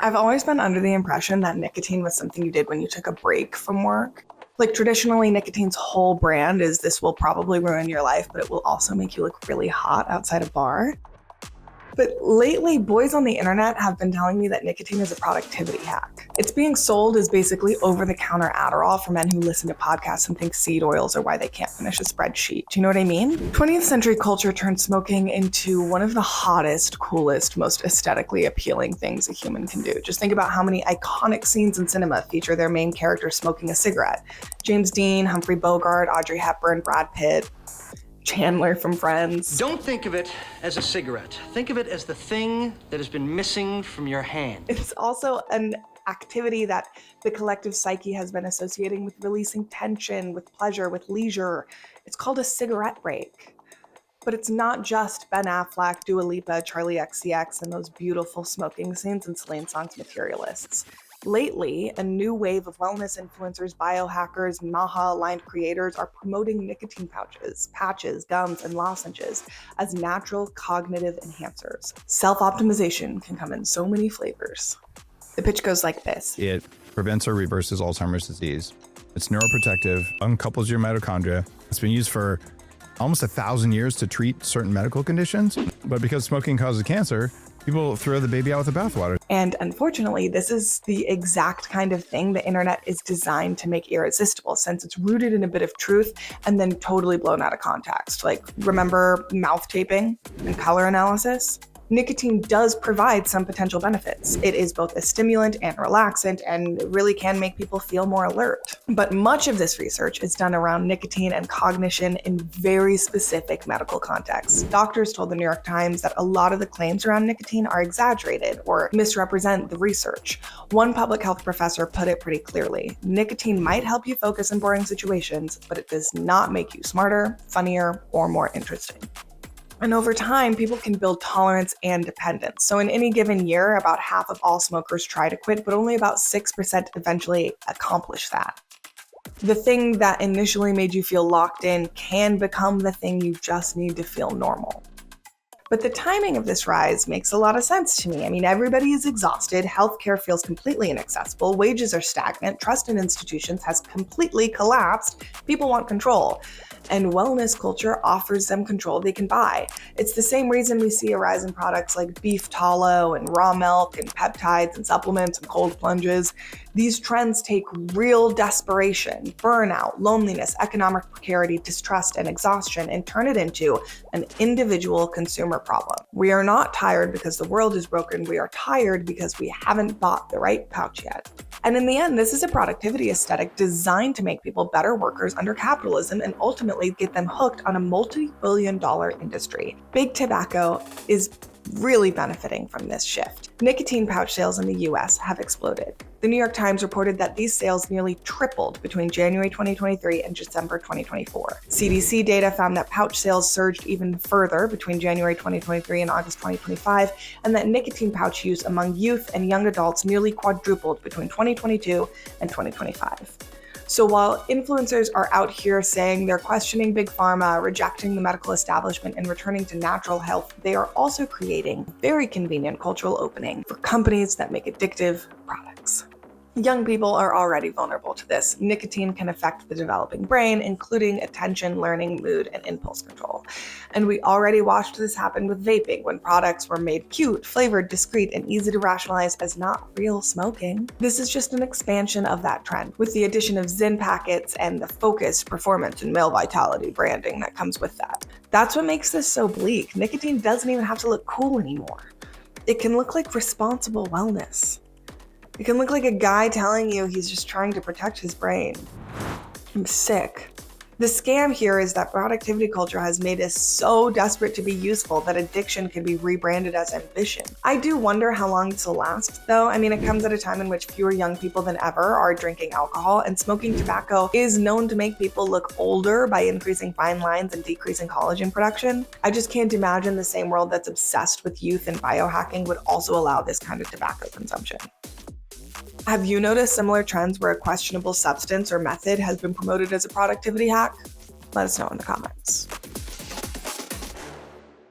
I've always been under the impression that nicotine was something you did when you took a break from work. Like traditionally, nicotine's whole brand is this will probably ruin your life, but it will also make you look really hot outside a bar. But lately, boys on the internet have been telling me that nicotine is a productivity hack. It's being sold as basically over-the-counter Adderall for men who listen to podcasts and think seed oils are why they can't finish a spreadsheet. Do you know what I mean? 20th century culture turned smoking into one of the hottest, coolest, most aesthetically appealing things a human can do. Just think about how many iconic scenes in cinema feature their main character smoking a cigarette. James Dean, Humphrey Bogart, Audrey Hepburn, Brad Pitt, Chandler from Friends. Don't think of it as a cigarette. Think of it as the thing that has been missing from your hand. It's also an activity that the collective psyche has been associating with releasing tension, with pleasure, with leisure. It's called a cigarette break. But it's not just Ben Affleck, Dua Lipa, Charlie XCX, and those beautiful smoking scenes in Celine Song's Materialists. Lately, a new wave of wellness influencers, biohackers, MAHA-aligned creators are promoting nicotine pouches, patches, gums, and lozenges as natural cognitive enhancers. Self-optimization can come in so many flavors. The pitch goes like this. It prevents or reverses Alzheimer's disease. It's neuroprotective, uncouples your mitochondria. It's been used for almost 1,000 years to treat certain medical conditions. But because smoking causes cancer, people throw the baby out with the bathwater. And unfortunately, this is the exact kind of thing the internet is designed to make irresistible, since it's rooted in a bit of truth and then totally blown out of context. Like, remember mouth taping and color analysis? Nicotine does provide some potential benefits. It is both a stimulant and relaxant and really can make people feel more alert. But much of this research is done around nicotine and cognition in very specific medical contexts. Doctors told the New York Times that a lot of the claims around nicotine are exaggerated or misrepresent the research. One public health professor put it pretty clearly. Nicotine might help you focus in boring situations, but it does not make you smarter, funnier, or more interesting. And over time, people can build tolerance and dependence. So in any given year, about half of all smokers try to quit, but only about 6% eventually accomplish that. The thing that initially made you feel locked in can become the thing you just need to feel normal. But the timing of this rise makes a lot of sense to me. I mean, everybody is exhausted, healthcare feels completely inaccessible, wages are stagnant, trust in institutions has completely collapsed, people want control. And wellness culture offers them control they can buy. It's the same reason we see a rise in products like beef tallow and raw milk and peptides and supplements and cold plunges. These trends take real desperation, burnout, loneliness, economic precarity, distrust, and exhaustion and turn it into an individual consumer problem. We are not tired because the world is broken. We are tired because we haven't bought the right pouch yet. And in the end, this is a productivity aesthetic designed to make people better workers under capitalism and ultimately get them hooked on a multi-billion-dollar industry. Big tobacco is really benefiting from this shift. Nicotine pouch sales in the US have exploded. The New York Times reported that these sales nearly tripled between January 2023 and December 2024. CDC data found that pouch sales surged even further between January 2023 and August 2025, and that nicotine pouch use among youth and young adults nearly quadrupled between 2022 and 2025. So while influencers are out here saying they're questioning big pharma, rejecting the medical establishment, and returning to natural health, they are also creating very convenient cultural opening for companies that make addictive products. Young people are already vulnerable to this. Nicotine can affect the developing brain, including attention, learning, mood, and impulse control. And we already watched this happen with vaping when products were made cute, flavored, discreet, and easy to rationalize as not real smoking. This is just an expansion of that trend, with the addition of Zyn packets and the focused performance and male vitality branding that comes with that. That's what makes this so bleak. Nicotine doesn't even have to look cool anymore. It can look like responsible wellness. It can look like a guy telling you he's just trying to protect his brain. I'm sick. The scam here is that productivity culture has made us so desperate to be useful that addiction can be rebranded as ambition. I do wonder how long this will last, though. I mean, it comes at a time in which fewer young people than ever are drinking alcohol, and smoking tobacco is known to make people look older by increasing fine lines and decreasing collagen production. I just can't imagine the same world that's obsessed with youth and biohacking would also allow this kind of tobacco consumption. Have you noticed similar trends where a questionable substance or method has been promoted as a productivity hack? Let us know in the comments.